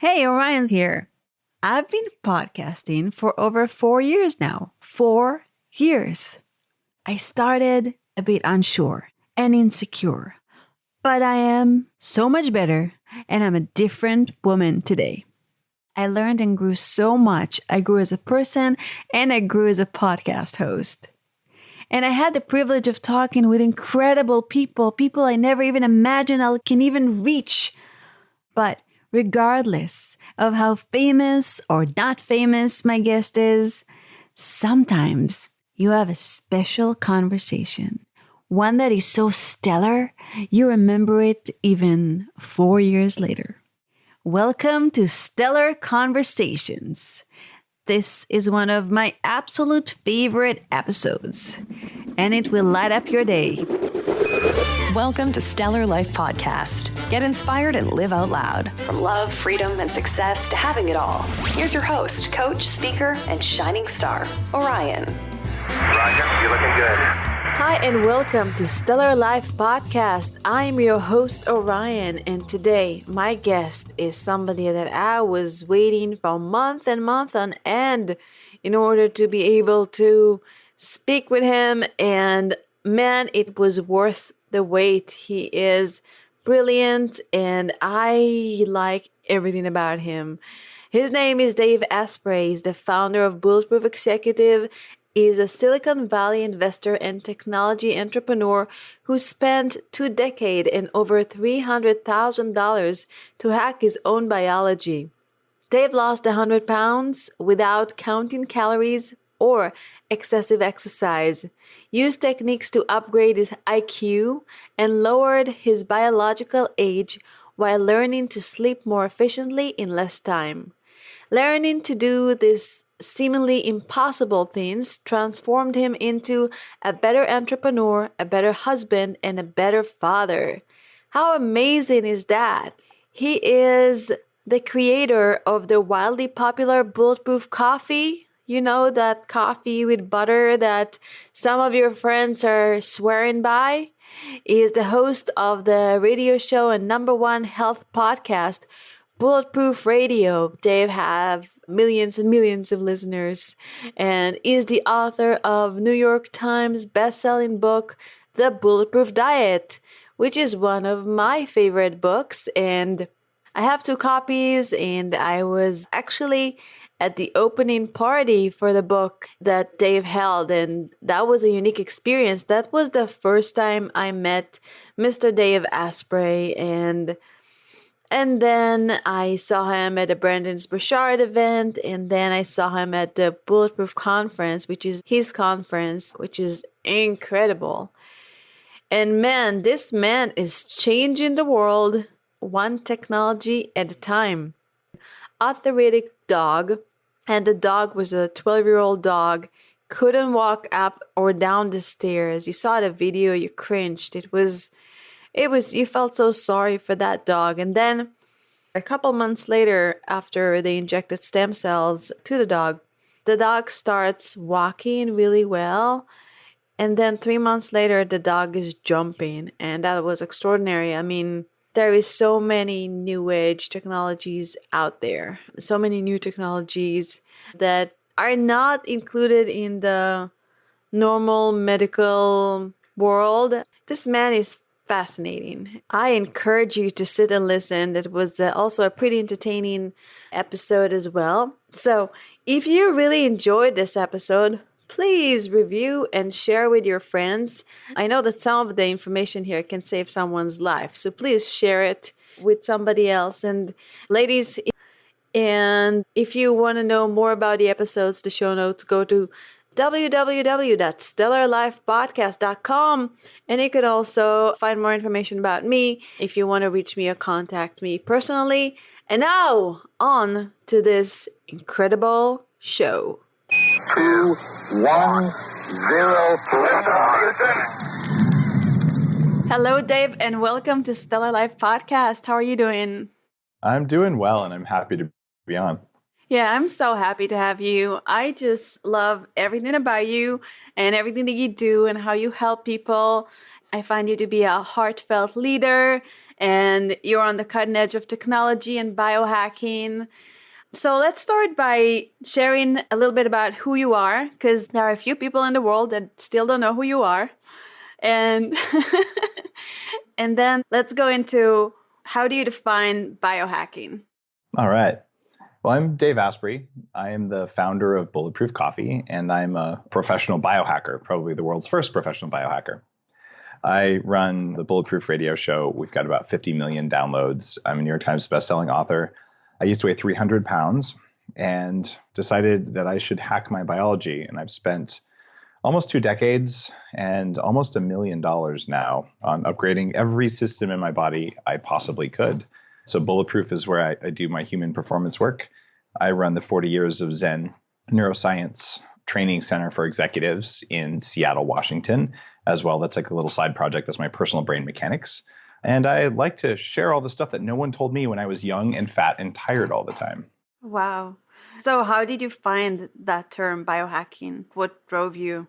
Hey, Orion here. I've been podcasting for over 4 years now. 4 years. I started a bit unsure and insecure, but I am so much better and I'm a different woman today. I learned and grew so much. I grew as a person and I grew as a podcast host. And I had the privilege of talking with incredible people I never even imagined I can even reach. But regardless of how famous or not famous my guest is, sometimes you have a special conversation. One that is so stellar, you remember it even 4 years later. Welcome to Stellar Conversations. This is one of my absolute favorite episodes, and it will light up your day. Welcome to Stellar Life Podcast. Get inspired and live out loud. From love, freedom, and success to having it all. Here's your host, coach, speaker, and shining star, Orion. Roger, you're looking good. Hi, and welcome to Stellar Life Podcast. I'm your host, Orion, and today my guest is somebody that I was waiting for month and month on end in order to be able to speak with him, and man, it was worth the wait. He is brilliant and I like everything about him. His name is Dave Asprey. He's the founder of Bulletproof Executive. He's a Silicon Valley investor and technology entrepreneur who spent 2 decades and over $300,000 to hack his own biology. Dave lost 100 pounds without counting calories or excessive exercise, used techniques to upgrade his IQ, and lowered his biological age while learning to sleep more efficiently in less time. Learning to do these seemingly impossible things transformed him into a better entrepreneur, a better husband, and a better father. How amazing is that? He is the creator of the wildly popular Bulletproof coffee. You know, that coffee with butter that some of your friends are swearing by? He is the host of the radio show and #1 health podcast, Bulletproof Radio. Dave have millions and millions of listeners and is the author of New York Times best-selling book, The Bulletproof Diet, which is one of my favorite books. And I have 2 copies, and I was actually at the opening party for the book that Dave held, and that was a unique experience. That was the first time I met Mr. Dave Asprey, and then I saw him at the Brandon's Bouchard event, and then I saw him at the Bulletproof conference, which is his conference, which is incredible. And man, this man is changing the world one technology at a time. Arthritic dog, and the dog was a 12-year-old dog, couldn't walk up or down the stairs. You saw the video, you cringed. It was, you felt so sorry for that dog. And then a couple months later, after they injected stem cells to the dog starts walking really well. And then 3 months later, the dog is jumping, and that was extraordinary. I mean, there is so many new age technologies out there, so many new technologies that are not included in the normal medical world. This man is fascinating. I encourage you to sit and listen. It was also a pretty entertaining episode as well. So if you really enjoyed this episode, please review and share with your friends. I know that some of the information here can save someone's life, so please share it with somebody else. And ladies, and if you want to know more about the episodes, the show notes, go to www.stellarlifepodcast.com, and you can also find more information about me if you want to reach me or contact me personally. And now, on to this incredible show. 2, 1, 0. Hello, Dave, and welcome to Stellar Life Podcast. How are you doing? I'm doing well, and I'm happy to be on. Yeah, I'm so happy to have you. I just love everything about you and everything that you do and how you help people. I find you to be a heartfelt leader, and you're on the cutting edge of technology and biohacking. So let's start by sharing a little bit about who you are, because there are a few people in the world that still don't know who you are. And and then let's go into, how do you define biohacking? All right. Well, I'm Dave Asprey. I am the founder of Bulletproof Coffee, and I'm a professional biohacker, probably the world's first professional biohacker. I run the Bulletproof Radio show. We've got about 50 million downloads. I'm a New York Times bestselling author. I used to weigh 300 pounds and decided that I should hack my biology. And I've spent almost 2 decades and almost $1 million now on upgrading every system in my body I possibly could. So Bulletproof is where I do my human performance work. I run the 40 Years of Zen Neuroscience Training Center for Executives in Seattle, Washington, as well. That's like a little side project. That's my personal brain mechanics. And I like to share all the stuff that no one told me when I was young and fat and tired all the time. Wow. So how did you find that term biohacking? What drove you?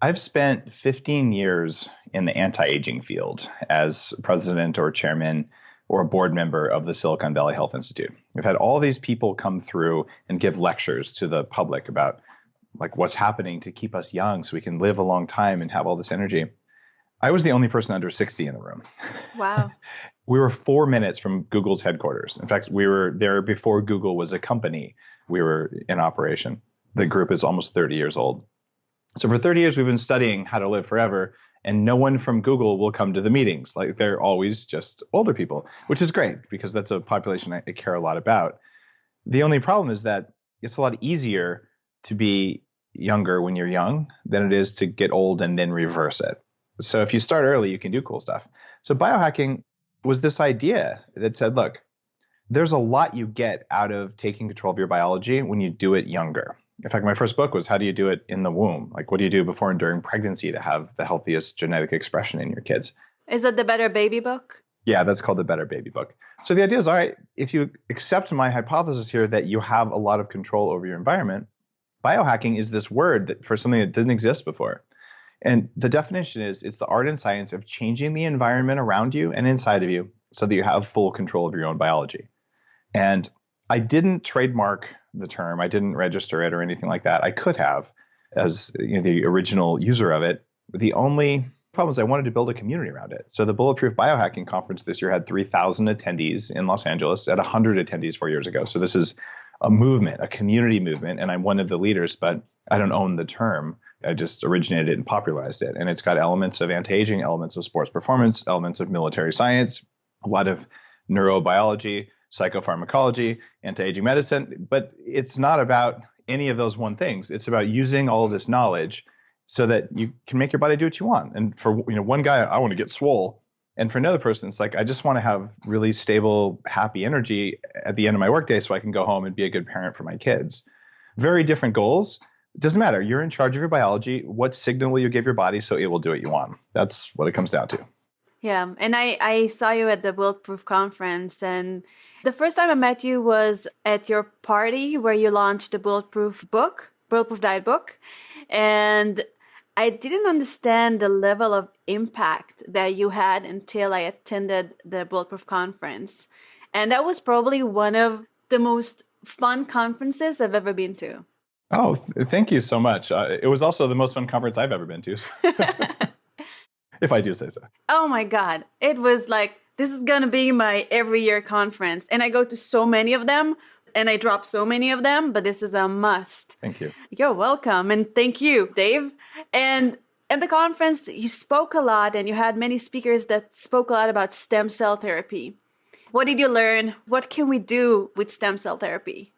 I've spent 15 years in the anti-aging field as president or chairman or a board member of the Silicon Valley Health Institute. We've had all these people come through and give lectures to the public about like what's happening to keep us young so we can live a long time and have all this energy. I was the only person under 60 in the room. Wow. We were 4 minutes from Google's headquarters. In fact, we were there before Google was a company. We were in operation. The group is almost 30 years old. So for 30 years, we've been studying how to live forever, and no one from Google will come to the meetings. Like they're always just older people, which is great because that's a population I care a lot about. The only problem is that it's a lot easier to be younger when you're young than it is to get old and then reverse it. So if you start early, you can do cool stuff. So biohacking was this idea that said, look, there's a lot you get out of taking control of your biology when you do it younger. In fact, my first book was how do you do it in the womb? Like, what do you do before and during pregnancy to have the healthiest genetic expression in your kids? Is that the Better Baby book? Yeah, that's called the Better Baby book. So the idea is, all right, if you accept my hypothesis here that you have a lot of control over your environment, biohacking is this word that for something that didn't exist before. And the definition is it's the art and science of changing the environment around you and inside of you so that you have full control of your own biology. And I didn't trademark the term. I didn't register it or anything like that. I could have as the original user of it. The only problem is I wanted to build a community around it. So the Bulletproof Biohacking Conference this year had 3,000 attendees in Los Angeles at 100 attendees 4 years ago. So this is a movement, a community movement, and I'm one of the leaders, but I don't own the term. I just originated it and popularized it. And it's got elements of anti-aging, elements of sports performance, elements of military science, a lot of neurobiology, psychopharmacology, anti-aging medicine. But it's not about any of those one things. It's about using all of this knowledge so that you can make your body do what you want. And for one guy, I want to get swole. And for another person, it's like, I just want to have really stable, happy energy at the end of my workday so I can go home and be a good parent for my kids. Very different goals. It doesn't matter. You're in charge of your biology. What signal will you give your body so it will do what you want? That's what it comes down to. Yeah. And I saw you at the Bulletproof conference, and the first time I met you was at your party where you launched the Bulletproof Diet book. And I didn't understand the level of impact that you had until I attended the Bulletproof conference. And that was probably one of the most fun conferences I've ever been to. Oh, thank you so much. It was also the most fun conference I've ever been to. If I do say so. Oh my God. It was like, this is going to be my every year conference. And I go to so many of them and I drop so many of them, but this is a must. Thank you. You're welcome. And thank you, Dave. And at the conference, you spoke a lot and you had many speakers that spoke a lot about stem cell therapy. What did you learn? What can we do with stem cell therapy?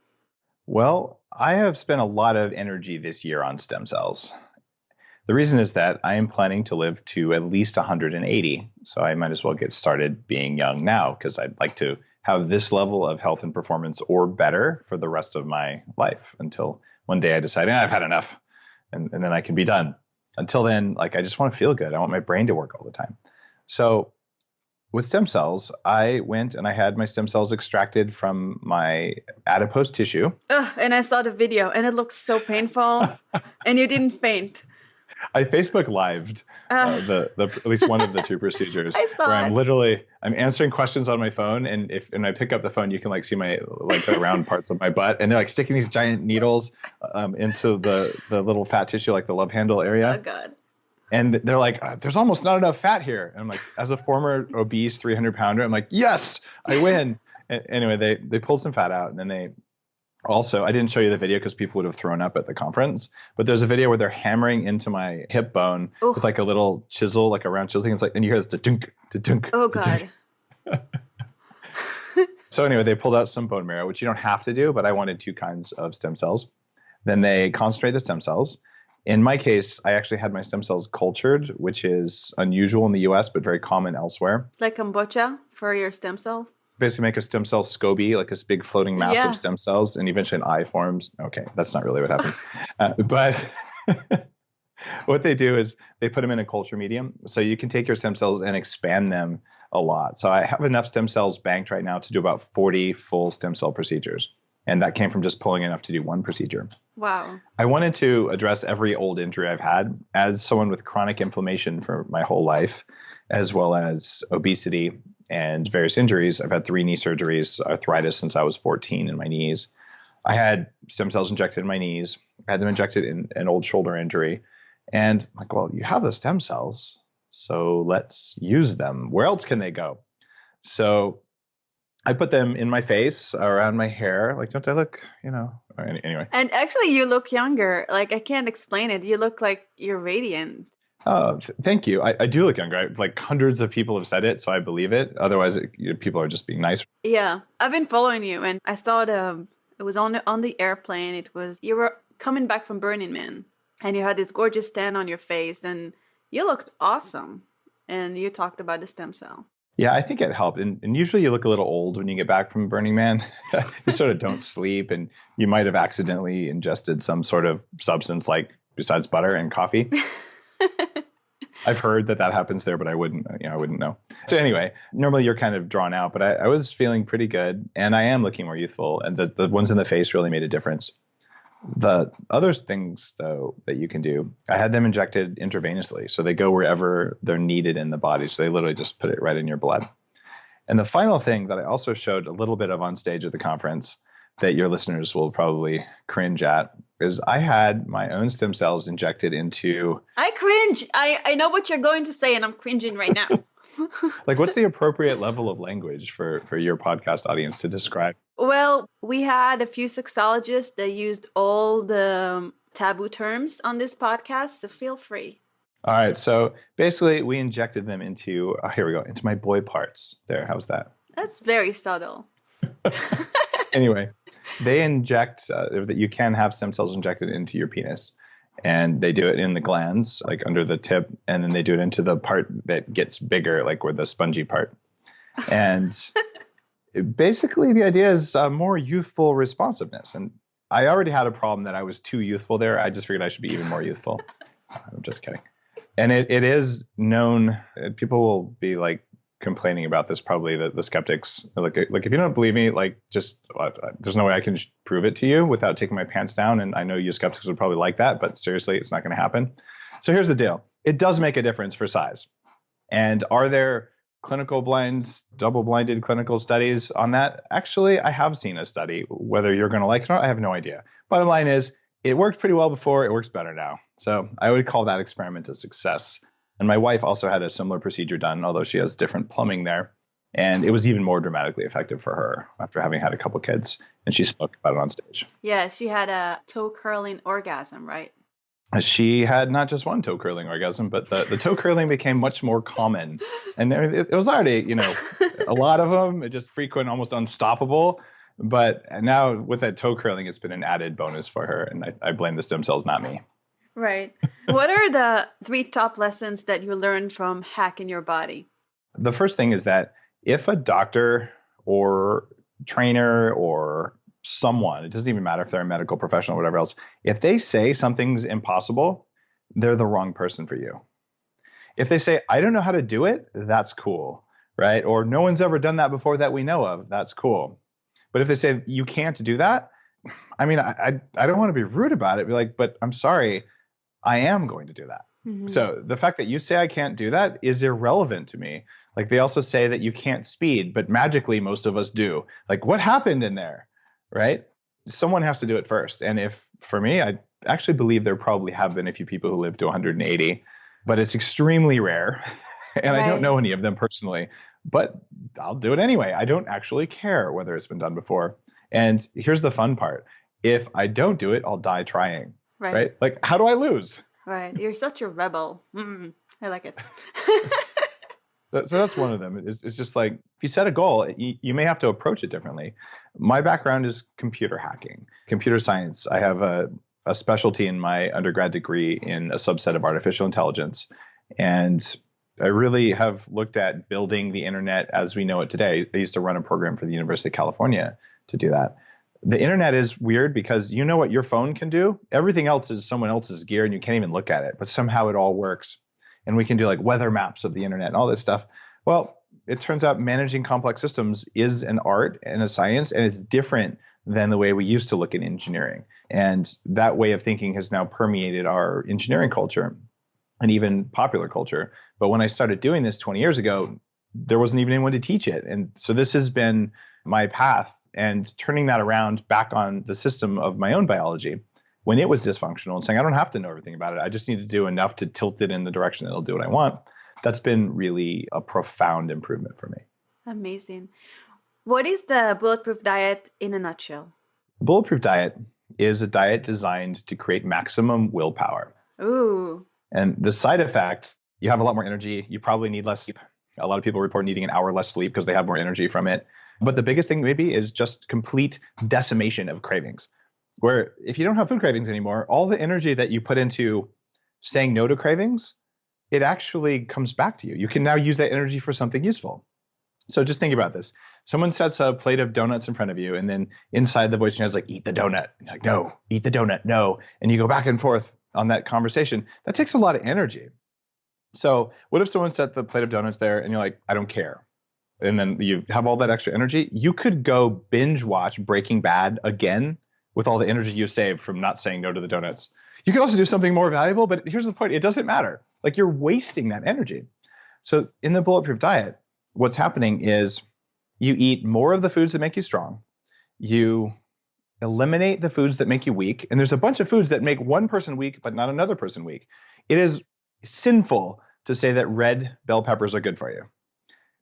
Well, I have spent a lot of energy this year on stem cells. The reason is that I am planning to live to at least 180. So I might as well get started being young now because I'd like to have this level of health and performance or better for the rest of my life until one day I decide, I've had enough and then I can be done. Until then, I just want to feel good. I want my brain to work all the time. So with stem cells, I went and I had my stem cells extracted from my adipose tissue. And I saw the video and it looked so painful and you didn't faint. I Facebook lived the at least one of the two procedures I saw where it. I'm answering questions on my phone, and I pick up the phone, you can like see my like the round parts of my butt, and they're like sticking these giant needles into the little fat tissue, like the love handle area. Oh God. And they're like, there's almost not enough fat here. And I'm like, as a former obese 300 pounder, I'm like, yes, I win. Anyway, they pulled some fat out, and then they also, I didn't show you the video because people would have thrown up at the conference, but there's a video where they're hammering into my hip bone with like a little chisel, like a round chisel. It's like, and you hear this da-dunk, da-dunk. Oh God. So anyway, they pulled out some bone marrow, which you don't have to do, but I wanted 2 kinds of stem cells. Then they concentrate the stem cells. In my case, I actually had my stem cells cultured, which is unusual in the US, but very common elsewhere. Like kombucha for your stem cells? Basically make a stem cell SCOBY, like this big floating mass of stem cells, and eventually an eye forms. Okay, that's not really what happened. But what they do is they put them in a culture medium. So you can take your stem cells and expand them a lot. So I have enough stem cells banked right now to do about 40 full stem cell procedures. And that came from just pulling enough to do 1 procedure. Wow. I wanted to address every old injury I've had as someone with chronic inflammation for my whole life, as well as obesity and various injuries. I've had 3 knee surgeries, arthritis since I was 14 in my knees. I had stem cells injected in my knees. I had them injected in an old shoulder injury. And I'm like, well, you have the stem cells, so let's use them. Where else can they go? So I put them in my face, around my hair. Like, don't I look, anyway. And actually, you look younger. Like, I can't explain it. You look like you're radiant. Oh, thank you. I do look younger. Like hundreds of people have said it, so I believe it. Otherwise, people are just being nice. Yeah, I've been following you, and I saw it was on the airplane. You were coming back from Burning Man, and you had this gorgeous tan on your face, and you looked awesome. And you talked about the stem cell. Yeah, I think it helped. And usually you look a little old when you get back from Burning Man. You sort of don't sleep, and you might have accidentally ingested some sort of substance, like besides butter and coffee. I've heard that happens there, but I wouldn't know. So anyway, normally you're kind of drawn out, but I was feeling pretty good, and I am looking more youthful, and the ones in the face really made a difference. The other things, though, that you can do, I had them injected intravenously. So they go wherever they're needed in the body. So they literally just put it right in your blood. And the final thing that I also showed a little bit of on stage at the conference that your listeners will probably cringe at is I had my own stem cells injected into... I cringe. I know what you're going to say, and I'm cringing right now. Like, what's the appropriate level of language for your podcast audience to describe? Well, we had a few sexologists that used all the taboo terms on this podcast, so feel free. All right. So basically, we injected them into, here we go, into my boy parts. There, how's that? That's very subtle. Anyway, they inject, that you can have stem cells injected into your penis. And they do it in the glands, like under the tip, and then they do it into the part that gets bigger, like where the spongy part. And basically the idea is more youthful responsiveness. And I already had a problem that I was too youthful there. I just figured I should be even more youthful. I'm just kidding. And it is known, people will be like complaining about this, probably the skeptics. Like if you don't believe me, like just there's no way I can prove it to you without taking my pants down. And I know you skeptics would probably like that, but seriously, it's not going to happen. So here's the deal. It does make a difference for size. And are there clinical double-blinded clinical studies on that? Actually, I have seen a study. Whether you're going to like it or not, I have no idea. Bottom line is, it worked pretty well before. It works better now. So I would call that experiment a success. And my wife also had a similar procedure done, although she has different plumbing there. And it was even more dramatically effective for her after having had a couple kids. And she spoke about it on stage. Yeah, she had a toe curling orgasm, right? She had not just one toe curling orgasm, but the toe curling became much more common. And it was already, a lot of them, it just frequent, almost unstoppable. But now with that toe curling, it's been an added bonus for her. And I blame the stem cells, not me. Right. What are the 3 top lessons that you learned from hacking your body? The first thing is that if a doctor or trainer or someone, it doesn't even matter if they're a medical professional or whatever else, if they say something's impossible, they're the wrong person for you. If they say, I don't know how to do it, that's cool, right? Or no one's ever done that before that we know of, that's cool. But if they say you can't do that, I mean, I don't want to be rude about it. Be like, but I'm sorry, I am going to do that. So the fact that you say I can't do that is irrelevant to me. Like they also say that you can't speed, but magically most of us do. Like what happened in there, right? Someone has to do it first. And if for me, I actually believe there probably have been a few people who live to 180, but it's extremely rare. And I don't know any of them personally, but I'll do it anyway. I don't actually care whether it's been done before. And here's the fun part. If I don't do it, I'll die trying, right? Like, how do I lose? Right. You're such a rebel. I like it. So that's one of them. It's just like, if you set a goal, you may have to approach it differently. My background is computer hacking, computer science. I have a specialty in my undergrad degree in a subset of artificial intelligence. And I really have looked at building the internet as we know it today. I used to run a program for the University of California to do that. The internet is weird because you know what your phone can do. Everything else is someone else's gear and you can't even look at it, but somehow it all works. And we can do like weather maps of the internet and all this stuff. Well, it turns out managing complex systems is an art and a science, and it's different than the way we used to look at engineering. And that way of thinking has now permeated our engineering culture and even popular culture. But when I started doing this 20 years ago, there wasn't even anyone to teach it. And so this has been my path, and turning that around back on the system of my own biology when it was dysfunctional and saying, I don't have to know everything about it. I just need to do enough to tilt it in the direction that it'll do what I want. That's been really a profound improvement for me. Amazing. What is the Bulletproof diet in a nutshell? The Bulletproof diet is a diet designed to create maximum willpower. Ooh. And the side effect, you have a lot more energy. You probably need less sleep. A lot of people report needing an hour less sleep because they have more energy from it. But the biggest thing maybe is just complete decimation of cravings, where if you don't have food cravings anymore, all the energy that you put into saying no to cravings, it actually comes back to you. You can now use that energy for something useful. So just think about this. Someone sets a plate of donuts in front of you, and then inside the voice in your head is like, eat the donut. And you're like, no, eat the donut, no. And you go back and forth on that conversation. That takes a lot of energy. So what if someone set the plate of donuts there and you're like, I don't care. And then you have all that extra energy. You could go binge watch Breaking Bad again with all the energy you saved from not saying no to the donuts. You could also do something more valuable, but here's the point. It doesn't matter. Like you're wasting that energy. So in the Bulletproof diet, what's happening is you eat more of the foods that make you strong. You eliminate the foods that make you weak. And there's a bunch of foods that make one person weak, but not another person weak. It is sinful to say that red bell peppers are good for you,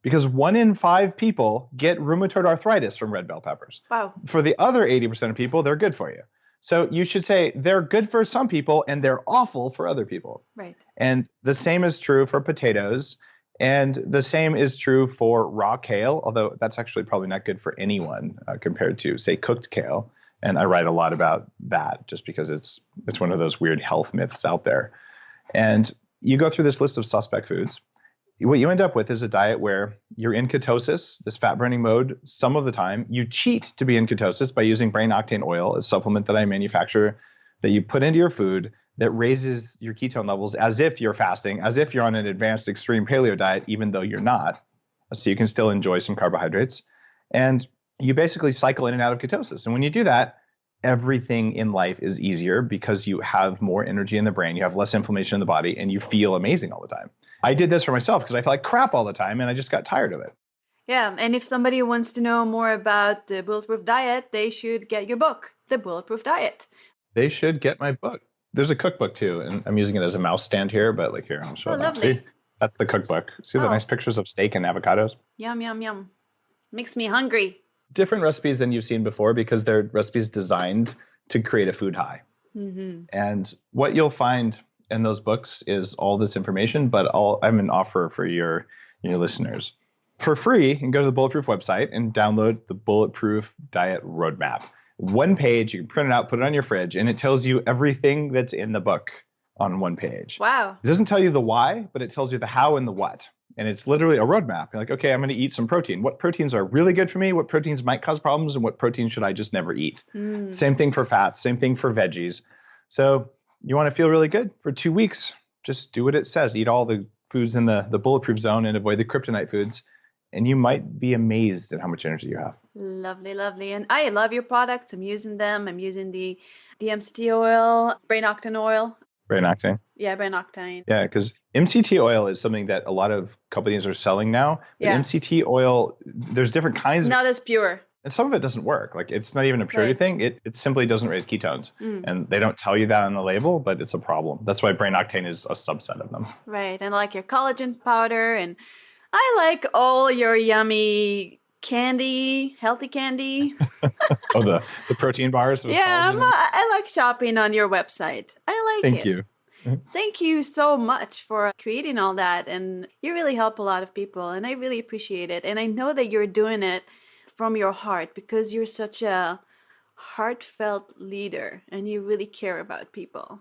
because 1 in 5 people get rheumatoid arthritis from red bell peppers. Wow. For the other 80% of people, they're good for you. So you should say they're good for some people and they're awful for other people. Right. And the same is true for potatoes. And the same is true for raw kale, although that's actually probably not good for anyone compared to, say, cooked kale. And I write a lot about that just because it's one of those weird health myths out there. And you go through this list of suspect foods. What you end up with is a diet where you're in ketosis, this fat burning mode, some of the time. You cheat to be in ketosis by using brain octane oil, a supplement that I manufacture that you put into your food that raises your ketone levels as if you're fasting, as if you're on an advanced extreme paleo diet, even though you're not. So you can still enjoy some carbohydrates. And you basically cycle in and out of ketosis. And when you do that, everything in life is easier because you have more energy in the brain, you have less inflammation in the body, and you feel amazing all the time. I did this for myself because I felt like crap all the time and I just got tired of it. Yeah, and if somebody wants to know more about the Bulletproof diet, they should get your book, The Bulletproof Diet. They should get my book. There's a cookbook too, and I'm using it as a mouse stand here, but like here, I'll show it. Lovely. See, that's the cookbook. See the nice pictures of steak and avocados? Yum, yum, yum. Makes me hungry. Different recipes than you've seen before because they're recipes designed to create a food high. Mm-hmm. And what you'll find in those books is all this information, but I'm an offer for your listeners. For free, you can go to the Bulletproof website and download the Bulletproof Diet Roadmap. One page, you can print it out, put it on your fridge, and it tells you everything that's in the book on one page. Wow. It doesn't tell you the why, but it tells you the how and the what. And it's literally a roadmap. You're like, okay, I'm going to eat some protein. What proteins are really good for me? What proteins might cause problems? And what proteins should I just never eat? Same thing for fats, same thing for veggies. So you want to feel really good for 2 weeks, just do what it says. Eat all the foods in the bulletproof zone and avoid the kryptonite foods. And you might be amazed at how much energy you have. Lovely, lovely. And I love your products. I'm using them. I'm using the MCT oil, brain octane oil. Brain octane. Yeah, brain octane. Yeah, because MCT oil is something that a lot of companies are selling now. But Yeah. MCT oil, there's different kinds. Not as pure. And some of it doesn't work. Like it's not even a purity thing. It simply doesn't raise ketones. And they don't tell you that on the label, but it's a problem. That's why brain octane is a subset of them. Right. And like your collagen powder. And I like all your yummy candy, healthy candy. Oh, the protein bars. Yeah, I like shopping on your website. I like it. Thank you. Thank you so much for creating all that. And you really help a lot of people. And I really appreciate it. And I know that you're doing it from your heart because you're such a heartfelt leader and you really care about people.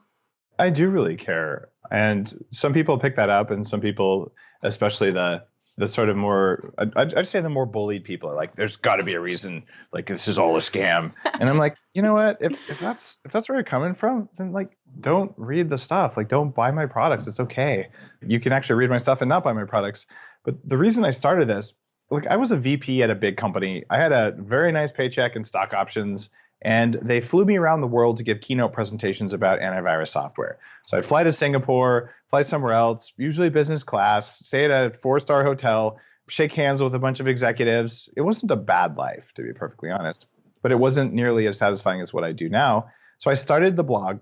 I do really care. And some people pick that up, and some people, especially the sort of more, I'd say the more bullied people, are like, there's got to be a reason, like this is all a scam. And I'm like, you know what? If that's where you're coming from, then like don't read the stuff. Like don't buy my products. It's okay. You can actually read my stuff and not buy my products. But the reason I started this, look, I was a VP at a big company. I had a very nice paycheck and stock options, and they flew me around the world to give keynote presentations about antivirus software. So I'd fly to Singapore, fly somewhere else, usually business class, stay at a 4-star hotel, shake hands with a bunch of executives. It wasn't a bad life, to be perfectly honest, but it wasn't nearly as satisfying as what I do now. So I started the blog,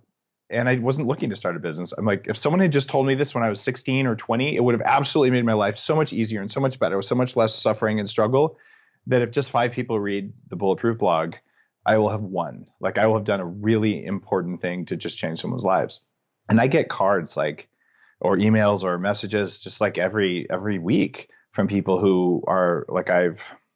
and I wasn't looking to start a business. I'm like, if someone had just told me this when I was 16 or 20, it would have absolutely made my life so much easier and so much better, with so much less suffering and struggle, that if just 5 people read the Bulletproof blog, I will have won. Like I will have done a really important thing to just change someone's lives. And I get cards like, or emails or messages just like every week from people who are like,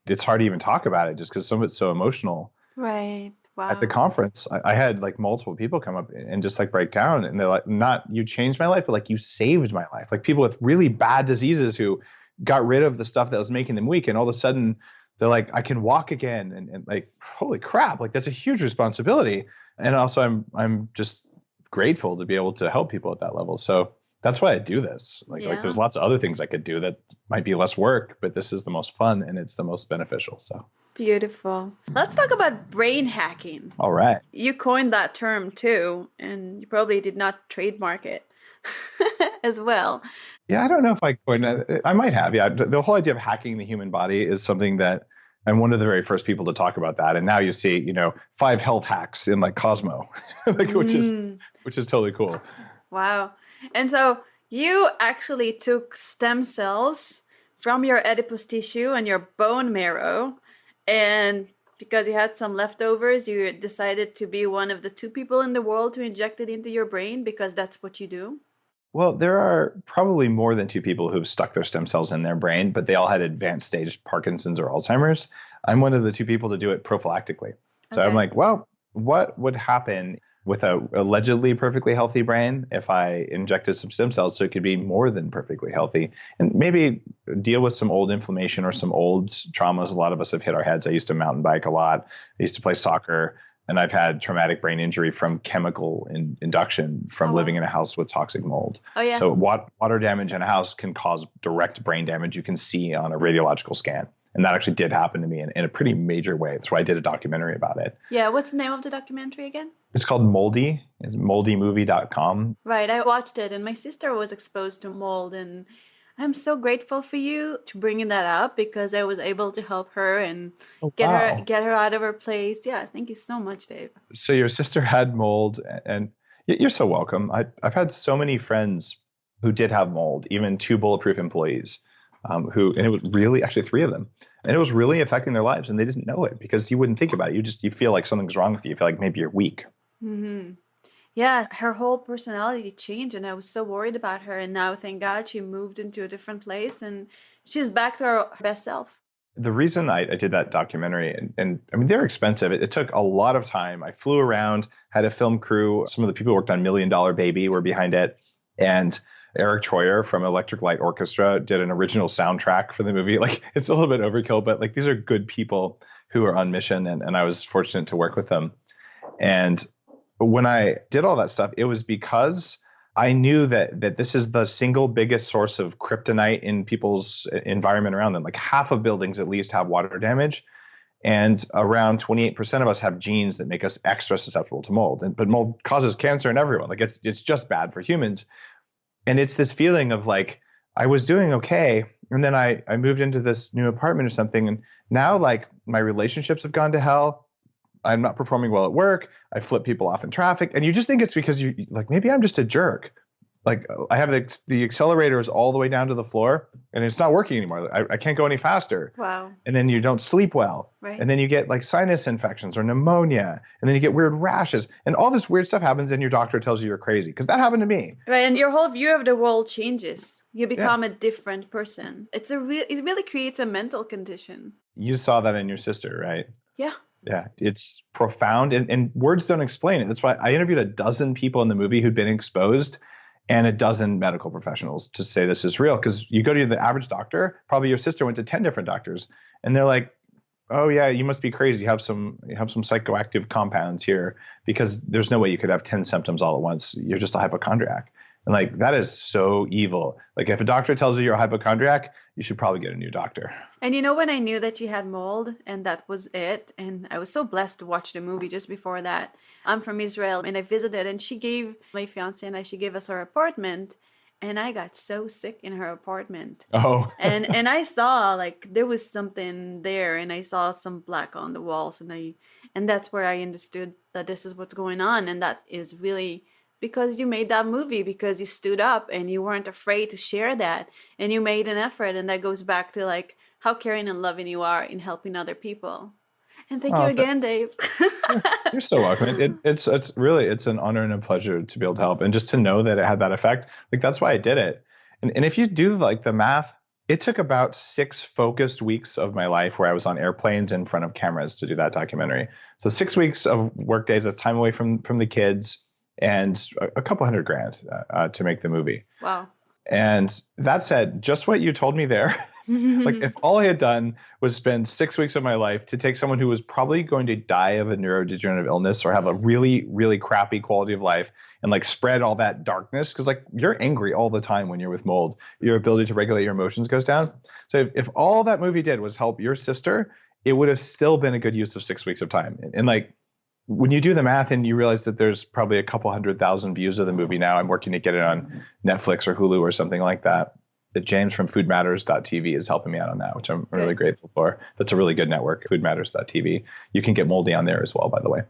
it's hard to even talk about it just because some of it's so emotional. Right. Wow. At the conference, I had like multiple people come up and just like break down, and they're like, not you changed my life, but like you saved my life. Like people with really bad diseases who got rid of the stuff that was making them weak, and all of a sudden they're like, I can walk again, and like, holy crap, like that's a huge responsibility. And also I'm just grateful to be able to help people at that level. So that's why I do this. Like there's lots of other things I could do that might be less work, but this is the most fun and it's the most beneficial. So beautiful. Let's talk about brain hacking. All right. You coined that term too, and you probably did not trademark it as well. Yeah, I don't know if I coined it. I might have. Yeah, the whole idea of hacking the human body is something that I'm one of the very first people to talk about that. And now you see, 5 health hacks in like Cosmo, like which is totally cool. Wow. And so you actually took stem cells from your adipose tissue and your bone marrow, and because you had some leftovers, you decided to be one of the 2 people in the world to inject it into your brain because that's what you do? Well, there are probably more than 2 people who've stuck their stem cells in their brain, but they all had advanced stage Parkinson's or Alzheimer's. I'm one of the 2 people to do it prophylactically. So I'm like, well, what would happen with a allegedly perfectly healthy brain if I injected some stem cells so it could be more than perfectly healthy and maybe deal with some old inflammation or some old traumas? A lot of us have hit our heads. I used to mountain bike a lot. I used to play soccer. And I've had traumatic brain injury from chemical induction from living in a house with toxic mold. Oh, yeah. So water damage in a house can cause direct brain damage you can see on a radiological scan. And that actually did happen to me in a pretty major way. That's why I did a documentary about it. Yeah. What's the name of the documentary again? It's called Moldy. It's moldymovie.com. Right. I watched it, and my sister was exposed to mold, and I'm so grateful for you to bringing that up because I was able to help her and get her out of her place. Yeah, thank you so much, Dave. So your sister had mold, and you're so welcome. I've had so many friends who did have mold, even 2 Bulletproof employees, and it was really actually 3 of them, and it was really affecting their lives, and they didn't know it because you wouldn't think about it. You feel like something's wrong with you. You feel like maybe you're weak. Mm-hmm. Yeah, her whole personality changed, and I was so worried about her. And now, thank God, she moved into a different place, and she's back to her best self. The reason I did that documentary, and I mean, they're expensive. It took a lot of time. I flew around, had a film crew. Some of the people who worked on $1 Million Baby were behind it. And Eric Troyer from Electric Light Orchestra did an original soundtrack for the movie. Like, it's a little bit overkill, but like, these are good people who are on mission. And I was fortunate to work with them. And when I did all that stuff, it was because I knew that this is the single biggest source of kryptonite in people's environment around them. Like half of buildings at least have water damage. And around 28% of us have genes that make us extra susceptible to mold. But mold causes cancer in everyone. Like it's just bad for humans. And it's this feeling of like, I was doing okay. And then I moved into this new apartment or something. And now like my relationships have gone to hell. I'm not performing well at work. I flip people off in traffic. And you just think it's because you like, maybe I'm just a jerk. Like I have the accelerator is all the way down to the floor and it's not working anymore. I can't go any faster. Wow. And then you don't sleep well. Right. And then you get like sinus infections or pneumonia. And then you get weird rashes. And all this weird stuff happens and your doctor tells you you're crazy. Because that happened to me. Right. And your whole view of the world changes. You become a different person. It really creates a mental condition. You saw that in your sister, right? Yeah. Yeah, it's profound. And words don't explain it. That's why I interviewed a dozen people in the movie who'd been exposed and a dozen medical professionals to say this is real. Because you go to the average doctor, probably your sister went to 10 different doctors, and they're like, "Oh yeah, you must be crazy. You have some psychoactive compounds here because there's no way you could have 10 symptoms all at once. You're just a hypochondriac." And like that is so evil. Like if a doctor tells you you're a hypochondriac, you should probably get a new doctor. And you know when I knew that you had mold and that was it, and I was so blessed to watch the movie just before that. I'm from Israel and I visited, and she gave my fiance and she gave us her apartment, and I got so sick in her apartment. Oh. and I saw like there was something there, and I saw some black on the walls, and that's where I understood that this is what's going on, and that is really because you made that movie, because you stood up and you weren't afraid to share that, and you made an effort, and that goes back to like how caring and loving you are in helping other people. And thank you again, Dave. You're so welcome. It's an honor and a pleasure to be able to help, and just to know that it had that effect. Like that's why I did it. And if you do like the math, it took about 6 focused weeks of my life where I was on airplanes in front of cameras to do that documentary. So 6 weeks of work days, that's time away from the kids, and a couple $100,000 to make the movie. Wow. And that said, just what you told me there, like if all I had done was spend 6 weeks of my life to take someone who was probably going to die of a neurodegenerative illness or have a really, really crappy quality of life and like spread all that darkness, because like you're angry all the time when you're with mold, your ability to regulate your emotions goes down. So if all that movie did was help your sister, it would have still been a good use of 6 weeks of time. And like, when you do the math and you realize that there's probably a couple 100,000 views of the movie now, I'm working to get it on Netflix or Hulu or something like that. That James from foodmatters.tv is helping me out on that, which I'm really grateful for. That's a really good network, foodmatters.tv. You can get Moldy on there as well, by the way.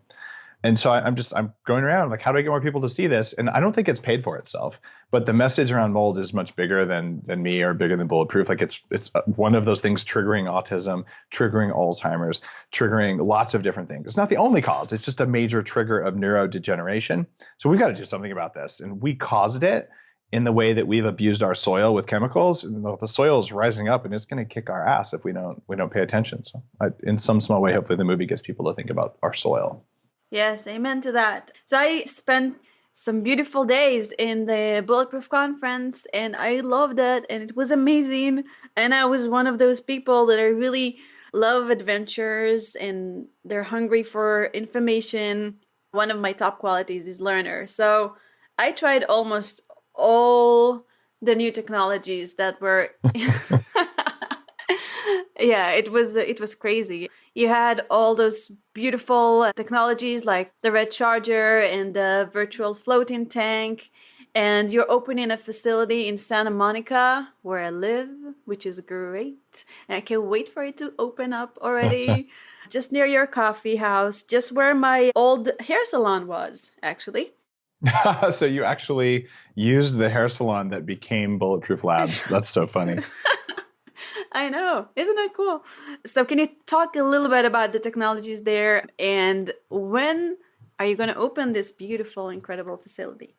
And so I'm going around like, how do I get more people to see this? And I don't think it's paid for itself, but the message around mold is much bigger than me or bigger than Bulletproof. Like it's one of those things triggering autism, triggering Alzheimer's, triggering lots of different things. It's not the only cause. It's just a major trigger of neurodegeneration. So we've got to do something about this. And we caused it in the way that we've abused our soil with chemicals. And the soil is rising up, and it's going to kick our ass if we don't pay attention. So in some small way, hopefully the movie gets people to think about our soil. Yes, amen to that. So I spent some beautiful days in the Bulletproof conference, and I loved it, and it was amazing. And I was one of those people that I really love adventures, and they're hungry for information. One of my top qualities is learner. So I tried almost all the new technologies that were yeah, it was crazy. You had all those beautiful technologies like the red charger and the virtual floating tank, and you're opening a facility in Santa Monica where I live, which is great. And I can't wait for it to open up already. Just near your coffee house, just where my old hair salon was, actually. So you actually used the hair salon that became Bulletproof Labs. That's so funny. I know. Isn't that cool? So can you talk a little bit about the technologies there, and when are you going to open this beautiful, incredible facility?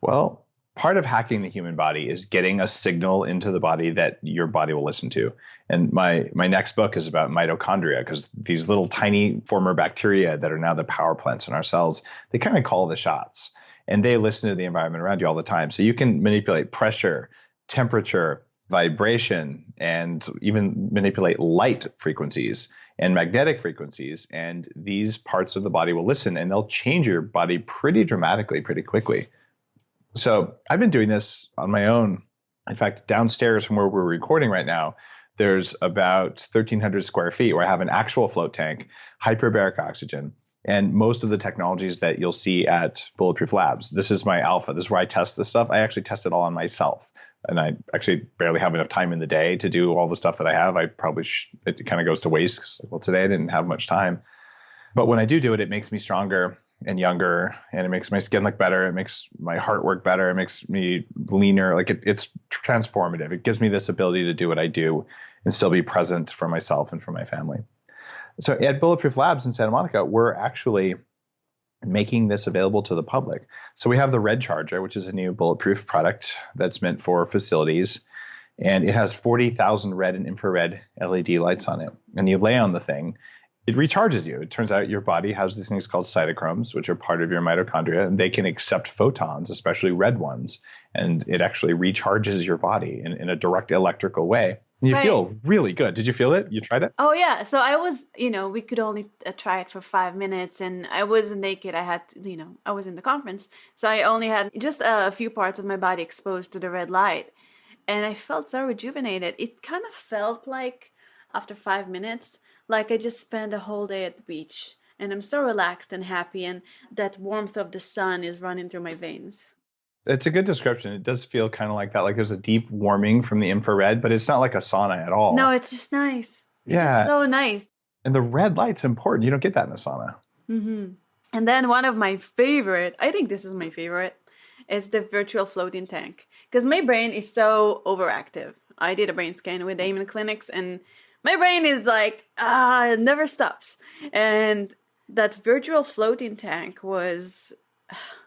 Well, part of hacking the human body is getting a signal into the body that your body will listen to. And my next book is about mitochondria, because these little tiny former bacteria that are now the power plants in our cells, they kind of call the shots, and they listen to the environment around you all the time. So you can manipulate pressure, temperature, vibration, and even manipulate light frequencies and magnetic frequencies. And these parts of the body will listen, and they'll change your body pretty dramatically, pretty quickly. So I've been doing this on my own. In fact, downstairs from where we're recording right now, There's about 1,300 square feet where I have an actual float tank, hyperbaric oxygen, and most of the technologies that you'll see at Bulletproof Labs. This is my alpha. This is where I test this stuff. I actually test it all on myself. And I actually barely have enough time in the day to do all the stuff that I have. I probably, it kind of goes to waste because, well, today I didn't have much time. But when I do it, it makes me stronger and younger, and it makes my skin look better. It makes my heart work better. It makes me leaner. Like it's transformative. It gives me this ability to do what I do and still be present for myself and for my family. So at Bulletproof Labs in Santa Monica, we're actually making this available to the public. So we have the Red Charger, which is a new bulletproof product that's meant for facilities. And it has 40,000 red and infrared LED lights on it. And you lay on the thing, it recharges you. It turns out your body has these things called cytochromes, which are part of your mitochondria, and they can accept photons, especially red ones. And it actually recharges your body in a direct electrical way. And you feel really good. Did you feel it? You tried it? Oh, yeah. So I was, we could only try it for 5 minutes, and I was naked. I had, I was in the conference. So I only had just a few parts of my body exposed to the red light. And I felt so rejuvenated. It kind of felt like after 5 minutes, like I just spent a whole day at the beach. And I'm so relaxed and happy. And that warmth of the sun is running through my veins. It's a good description. It does feel kind of like that. Like there's a deep warming from the infrared, but it's not like a sauna at all. No, it's just nice. It's Yeah. just so nice. And the red light's important. You don't get that in a sauna. Mm-hmm. And then one of my favorite, I think this is my favorite, is the virtual floating tank. Because my brain is so overactive. I did a brain scan with Amen Clinics, and my brain is like, it never stops. And that virtual floating tank was,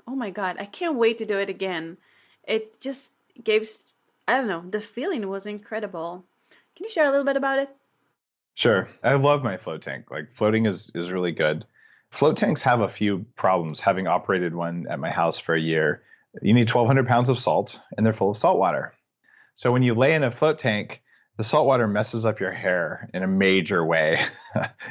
oh my God, I can't wait to do it again. It just gave, I don't know, the feeling was incredible. Can you share a little bit about it? Sure. I love my float tank. Like floating is really good. Float tanks have a few problems. Having operated one at my house for a year, you need 1,200 pounds of salt, and they're full of salt water. So when you lay in a float tank, the salt water messes up your hair in a major way.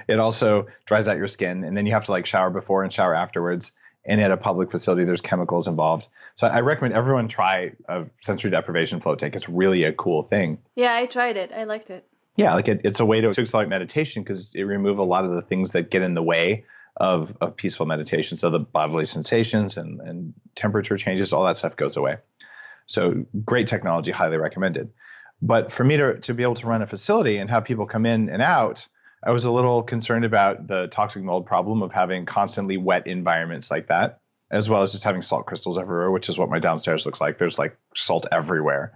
It also dries out your skin, and then you have to shower before and shower afterwards. And at a public facility, there's chemicals involved. So I recommend everyone try a sensory deprivation float tank. It's really a cool thing. Yeah, I tried it. I liked it. Yeah, it's a way to accelerate meditation because it removes a lot of the things that get in the way of peaceful meditation. So the bodily sensations and temperature changes, all that stuff goes away. So great technology, highly recommended. But for me to be able to run a facility and have people come in and out, I was a little concerned about the toxic mold problem of having constantly wet environments like that, as well as just having salt crystals everywhere, which is what my downstairs looks like. There's salt everywhere.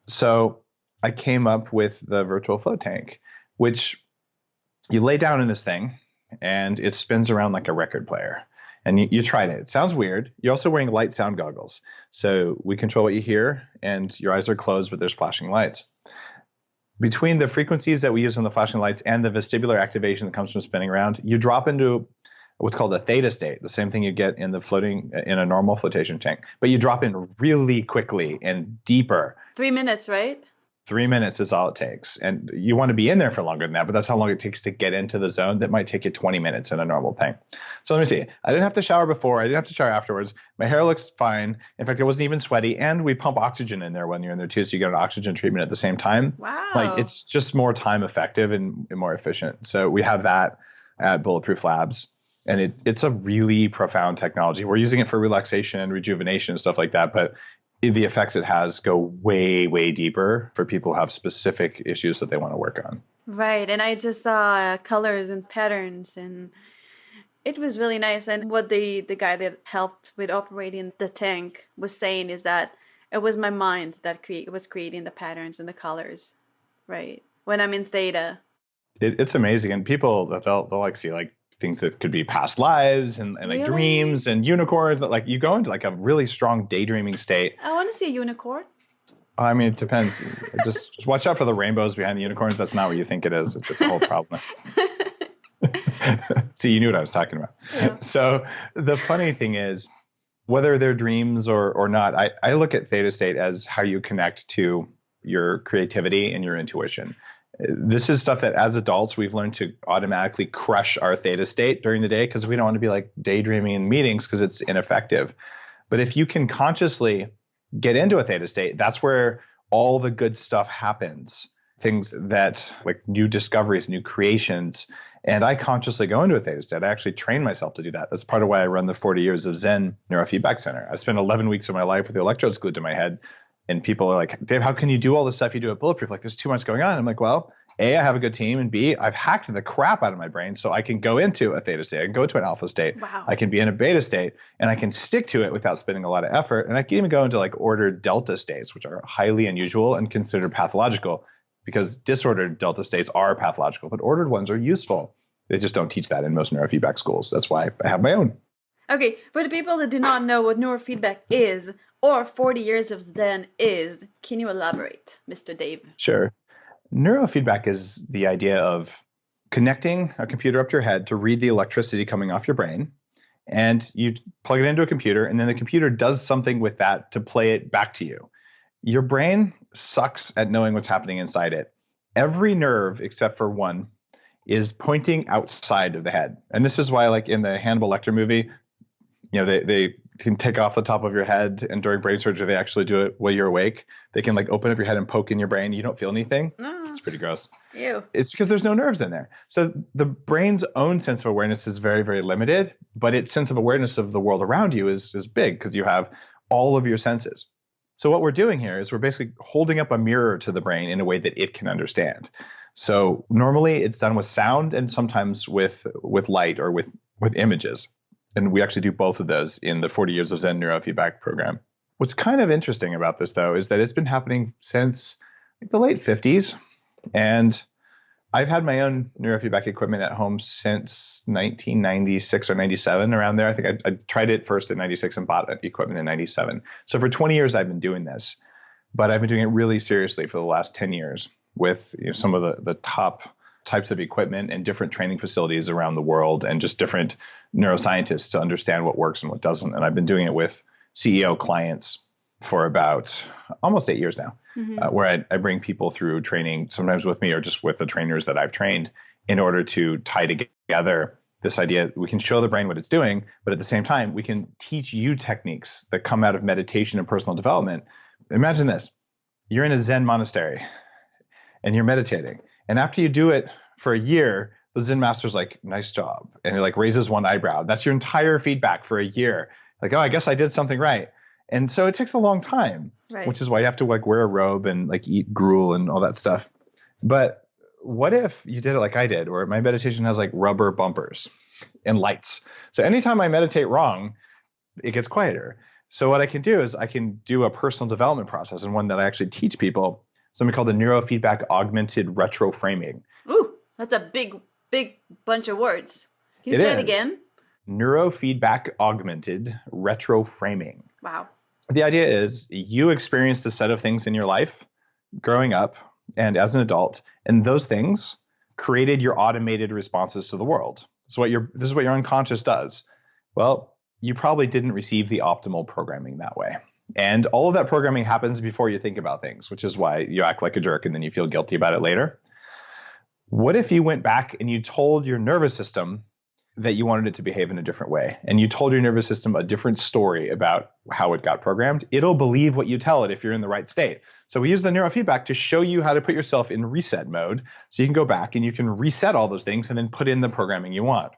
So I came up with the virtual float tank, which you lay down in this thing and it spins around like a record player. And you tried it. It sounds weird. You're also wearing light sound goggles. So we control what you hear and your eyes are closed, but there's flashing lights. Between the frequencies that we use on the flashing lights and the vestibular activation that comes from spinning around, you drop into what's called a theta state, the same thing you get in a normal flotation tank. But you drop in really quickly and deeper. 3 minutes, right? 3 minutes is all it takes. And you want to be in there for longer than that, but that's how long it takes to get into the zone. That might take you 20 minutes in a normal tank. So let me see. I didn't have to shower before. I didn't have to shower afterwards. My hair looks fine. In fact, it wasn't even sweaty. And we pump oxygen in there when you're in there too. So you get an oxygen treatment at the same time. Wow. It's just more time effective and more efficient. So we have that at Bulletproof Labs. And it's a really profound technology. We're using it for relaxation and rejuvenation and stuff like that. But the effects it has go way, way deeper for people who have specific issues that they want to work on. Right. And I just saw colors and patterns, and it was really nice. And what the guy that helped with operating the tank was saying is that it was my mind that was creating the patterns and the colors, right? When I'm in theta. It's amazing. And people, they'll see things that could be past lives and Really? dreams and unicorns. That you go into a really strong daydreaming state. I want to see a unicorn. I mean, it depends. just watch out for the rainbows behind the unicorns. That's not what you think it is. It's a whole problem. See, you knew what I was talking about. Yeah. So the funny thing is, whether they're dreams or not, I look at theta state as how you connect to your creativity and your intuition. This is stuff that as adults, we've learned to automatically crush our theta state during the day because we don't want to be daydreaming in meetings because it's ineffective. But if you can consciously get into a theta state, that's where all the good stuff happens. things that like new discoveries, new creations. And I consciously go into a theta state. I actually train myself to do that. That's part of why I run the 40 years of Zen Neurofeedback Center. I spent 11 weeks of my life with the electrodes glued to my head. And people are like, Dave, how can you do all the stuff you do at Bulletproof? Like, there's too much going on. I'm like, well, A, I have a good team. And B, I've hacked the crap out of my brain so I can go into a theta state. I can go into an alpha state. Wow. I can be in a beta state and I can stick to it without spending a lot of effort. And I can even go into like ordered delta states, which are highly unusual and considered pathological because disordered delta states are pathological, but ordered ones are useful. They just don't teach that in most neurofeedback schools. That's why I have my own. Okay, for the people that do not know what neurofeedback is or 40 years of Zen is, can you elaborate, Mr. Dave? Sure. Neurofeedback is the idea of connecting a computer up to your head to read the electricity coming off your brain. And you plug it into a computer, and then the computer does something with that to play it back to you. Your brain sucks at knowing what's happening inside it. Every nerve, except for one, is pointing outside of the head. And this is why, like in the Hannibal Lecter movie, they can take off the top of your head, and during brain surgery, they actually do it while you're awake. They can like open up your head and poke in your brain. You don't feel anything. It's pretty gross. Ew. It's because there's no nerves in there. So the brain's own sense of awareness is very, very limited, but its sense of awareness of the world around you is big because you have all of your senses. So what we're doing here is we're basically holding up a mirror to the brain in a way that it can understand. So normally it's done with sound and sometimes with light or with images. And we actually do both of those in the 40 Years of Zen Neurofeedback program. What's kind of interesting about this, though, is that it's been happening since the late 50s. And I've had my own neurofeedback equipment at home since 1996 or 97, around there. I think I tried it first in 96 and bought equipment in 97. So for 20 years, I've been doing this. But I've been doing it really seriously for the last 10 years with some of the top types of equipment and different training facilities around the world and just different neuroscientists to understand what works and what doesn't. And I've been doing it with CEO clients for about almost 8 years now, where I bring people through training, sometimes with me or just with the trainers that I've trained, in order to tie together this idea. We can show the brain what it's doing, but at the same time, we can teach you techniques that come out of meditation and personal development. Imagine this. You're in a Zen monastery and you're meditating. And after you do it for a year, the Zen master's like, nice job. And he like raises one eyebrow. That's your entire feedback for a year. Like, oh, I guess I did something right. And so it takes a long time, right, which is why you have to like wear a robe and like eat gruel and all that stuff. But what if you did it like I did, where my meditation has like rubber bumpers and lights. So anytime I meditate wrong, it gets quieter. So what I can do is I can do a personal development process, and one that I actually teach people, something called the Neurofeedback Augmented Retroframing. Ooh, that's a big bunch of words. Can you say it again? Neurofeedback Augmented Retroframing. Wow. The idea is you experienced a set of things in your life growing up and as an adult, and those things created your automated responses to the world. This is what your unconscious does. Well, you probably didn't receive the optimal programming that way. And all of that programming happens before you think about things, which is why you act like a jerk and then you feel guilty about it later. What if you went back and you told your nervous system that you wanted it to behave in a different way, and you told your nervous system a different story about how it got programmed? It'll believe what you tell it if you're in the right state. So we use the neurofeedback to show you how to put yourself in reset mode, so you can go back and you can reset all those things and then put in the programming you want.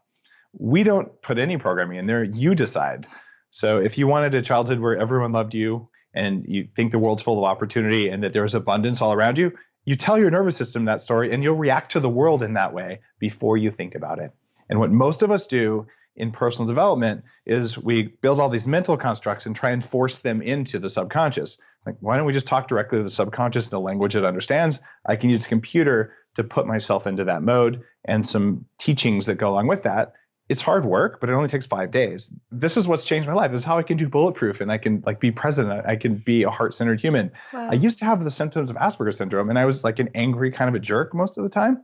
We don't put any programming in there. You decide. So if you wanted a childhood where everyone loved you and you think the world's full of opportunity and that there's abundance all around you, you tell your nervous system that story and you'll react to the world in that way before you think about it. And what most of us do in personal development is we build all these mental constructs and try and force them into the subconscious. Like, why don't we just talk directly to the subconscious in the language it understands? I can use the computer to put myself into that mode and some teachings that go along with that. It's hard work, but it only takes 5 days. This is what's changed my life. This is how I can do Bulletproof, and I can like be present. I can be a heart-centered human. Wow. I used to have the symptoms of Asperger's syndrome, and I was like an angry kind of a jerk most of the time.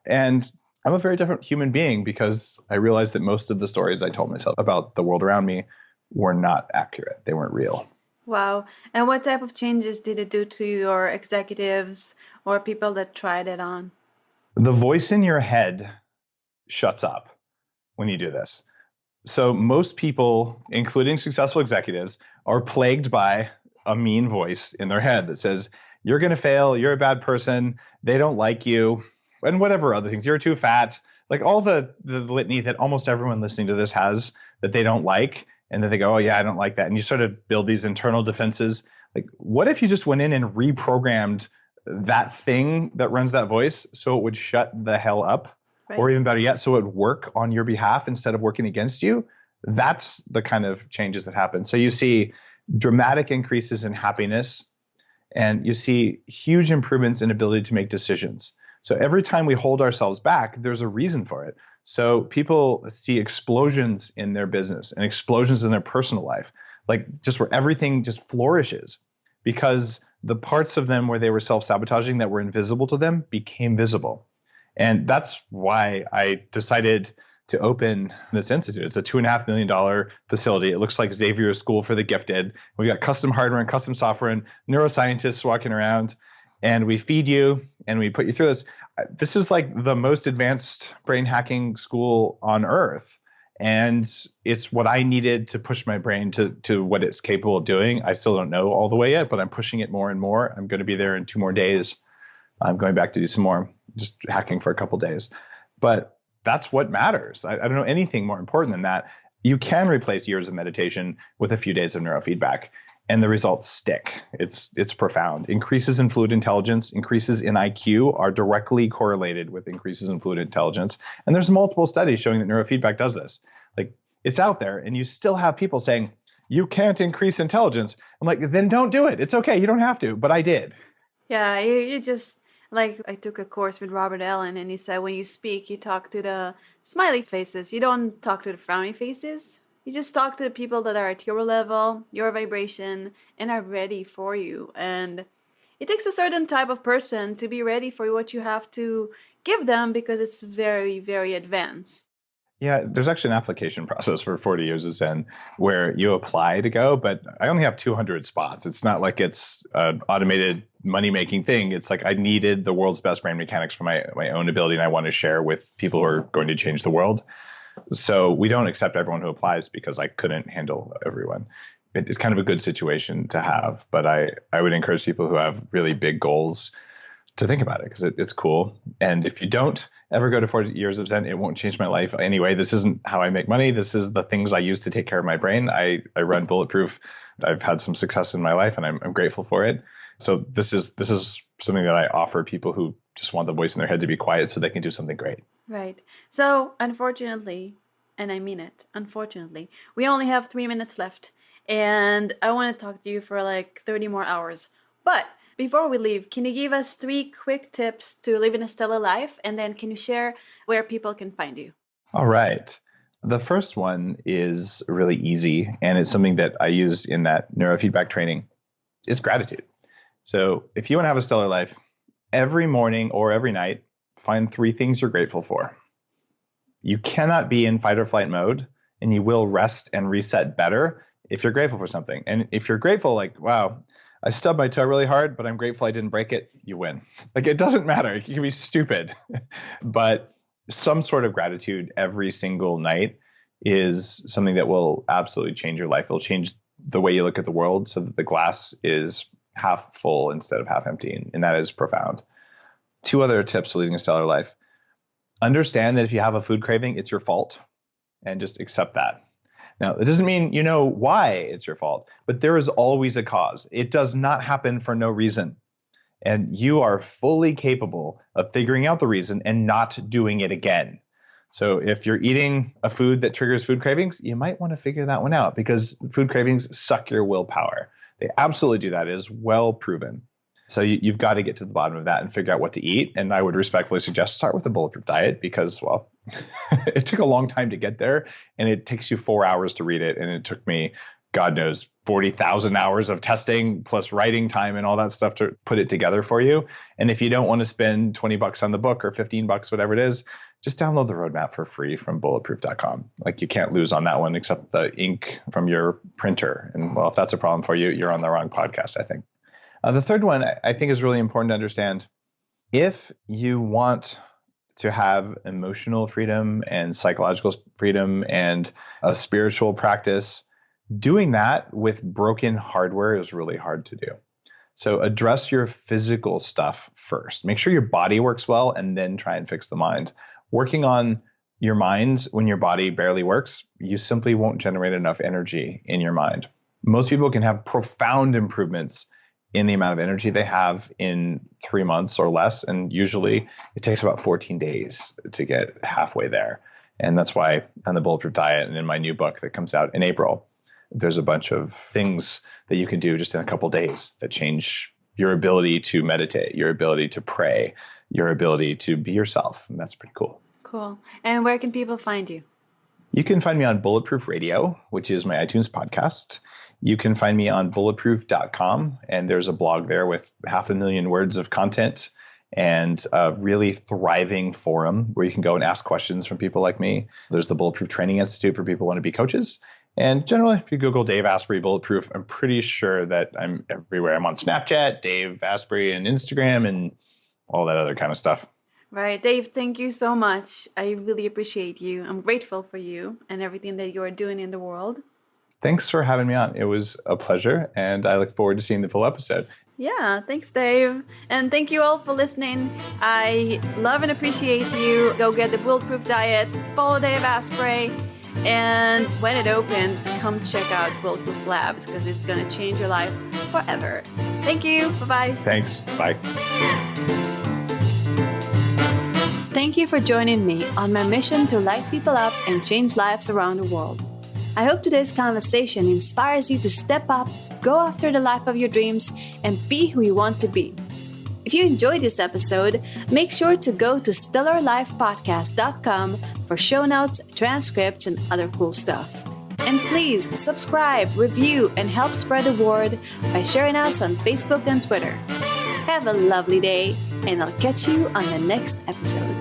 And I'm a very different human being because I realized that most of the stories I told myself about the world around me were not accurate. They weren't real. Wow. And what type of changes did it do to your executives or people that tried it on? The voice in your head shuts up when you do this. So most people, including successful executives, are plagued by a mean voice in their head that says, you're going to fail. You're a bad person. They don't like you. And whatever other things. You're too fat. Like all the litany that almost everyone listening to this has that they don't like. And then they go, oh yeah, I don't like that. And you sort of build these internal defenses. Like, what if you just went in and reprogrammed that thing that runs that voice so it would shut the hell up? Right. Or even better yet, so it would work on your behalf instead of working against you? That's the kind of changes that happen. So you see dramatic increases in happiness, and you see huge improvements in ability to make decisions. So every time we hold ourselves back, there's a reason for it. So people see explosions in their business and explosions in their personal life, like just where everything just flourishes because the parts of them where they were self-sabotaging that were invisible to them became visible. And that's why I decided to open this institute. It's a $2.5 million facility. It looks like Xavier's School for the Gifted. We got custom hardware and custom software and neuroscientists walking around, and we feed you and we put you through this. This is like the most advanced brain hacking school on earth. And it's what I needed to push my brain to what it's capable of doing. I still don't know all the way yet, but I'm pushing it more and more. I'm going to be there in 2 more days. I'm going back to do some more, just hacking for a couple days. But that's what matters. I don't know anything more important than that. You can replace years of meditation with a few days of neurofeedback, and the results stick. It's profound. Increases in fluid intelligence, increases in IQ are directly correlated with increases in fluid intelligence. And there's multiple studies showing that neurofeedback does this. Like, it's out there, and you still have people saying, you can't increase intelligence. I'm like, then don't do it. It's okay. You don't have to. But I did. Yeah, you just, like, I took a course with Robert Allen, and he said when you speak, you talk to the smiley faces. You don't talk to the frowny faces. You just talk to the people that are at your level, your vibration, and are ready for you. And it takes a certain type of person to be ready for what you have to give them because it's very, very advanced. Yeah, there's actually an application process for 40 Years of Zen where you apply to go, but I only have 200 spots. It's not like it's an automated money-making thing. It's like I needed the world's best brain mechanics for my own ability, and I want to share with people who are going to change the world. So we don't accept everyone who applies because I couldn't handle everyone. It's kind of a good situation to have, but I would encourage people who have really big goals to think about it because it's cool. And if you don't ever go to 40 Years of Zen, it won't change my life anyway. This isn't how I make money. This is the things I use to take care of my brain. I run Bulletproof. I've had some success in my life, and I'm grateful for it. So this is something that I offer people who just want the voice in their head to be quiet so they can do something great. Right. So unfortunately, and I mean it, unfortunately, we only have 3 minutes left, and I want to talk to you for like 30 more hours. But before we leave, can you give us 3 quick tips to living a stellar life? And then can you share where people can find you? All right. The first one is really easy, and it's something that I used in that neurofeedback training. It's gratitude. So if you want to have a stellar life, every morning or every night, find 3 things you're grateful for. You cannot be in fight or flight mode, and you will rest and reset better if you're grateful for something. And if you're grateful, like, wow, I stubbed my toe really hard, but I'm grateful I didn't break it, you win. Like, it doesn't matter. It can be stupid. But some sort of gratitude every single night is something that will absolutely change your life. It'll change the way you look at the world so that the glass is half full instead of half empty. And that is profound. 2 other tips to leading a stellar life. Understand that if you have a food craving, it's your fault, and just accept that. Now, it doesn't mean you know why it's your fault, but there is always a cause. It does not happen for no reason. And you are fully capable of figuring out the reason and not doing it again. So if you're eating a food that triggers food cravings, you might want to figure that one out because food cravings suck your willpower. They absolutely do that. It is well proven. So you've got to get to the bottom of that and figure out what to eat. And I would respectfully suggest start with the Bulletproof diet because, well, it took a long time to get there, and it takes you 4 hours to read it. And it took me, God knows, 40,000 hours of testing plus writing time and all that stuff to put it together for you. And if you don't want to spend $20 on the book or $15, whatever it is, just download the roadmap for free from bulletproof.com. Like, you can't lose on that one except the ink from your printer. And well, if that's a problem for you, you're on the wrong podcast, I think. The third one I think is really important to understand. If you want to have emotional freedom and psychological freedom and a spiritual practice, doing that with broken hardware is really hard to do. So address your physical stuff first. Make sure your body works well and then try and fix the mind. Working on your mind when your body barely works, you simply won't generate enough energy in your mind. Most people can have profound improvements in the amount of energy they have in 3 months or less. And usually it takes about 14 days to get halfway there. And that's why on the Bulletproof Diet and in my new book that comes out in April, there's a bunch of things that you can do just in a couple days that change your ability to meditate, your ability to pray, your ability to be yourself. And that's pretty cool. Cool. And where can people find you? You can find me on Bulletproof Radio, which is my iTunes podcast. You can find me on bulletproof.com, and there's a blog there with 500,000 words of content and a really thriving forum where you can go and ask questions from people like me. There's the Bulletproof Training Institute for people who want to be coaches. And generally, if you Google Dave Asprey Bulletproof, I'm pretty sure that I'm everywhere. I'm on Snapchat, Dave Asprey, and Instagram, and all that other kind of stuff. Right. Dave, thank you so much. I really appreciate you. I'm grateful for you and everything that you are doing in the world. Thanks for having me on. It was a pleasure, and I look forward to seeing the full episode. Yeah, thanks, Dave. And thank you all for listening. I love and appreciate you. Go get the Bulletproof Diet, follow Dave Asprey, and when it opens, come check out Bulletproof Labs because it's going to change your life forever. Thank you. Bye-bye. Thanks. Bye. Thank you for joining me on my mission to light people up and change lives around the world. I hope today's conversation inspires you to step up, go after the life of your dreams, and be who you want to be. If you enjoyed this episode, make sure to go to stellarlifepodcast.com for show notes, transcripts, and other cool stuff. And please subscribe, review, and help spread the word by sharing us on Facebook and Twitter. Have a lovely day, and I'll catch you on the next episode.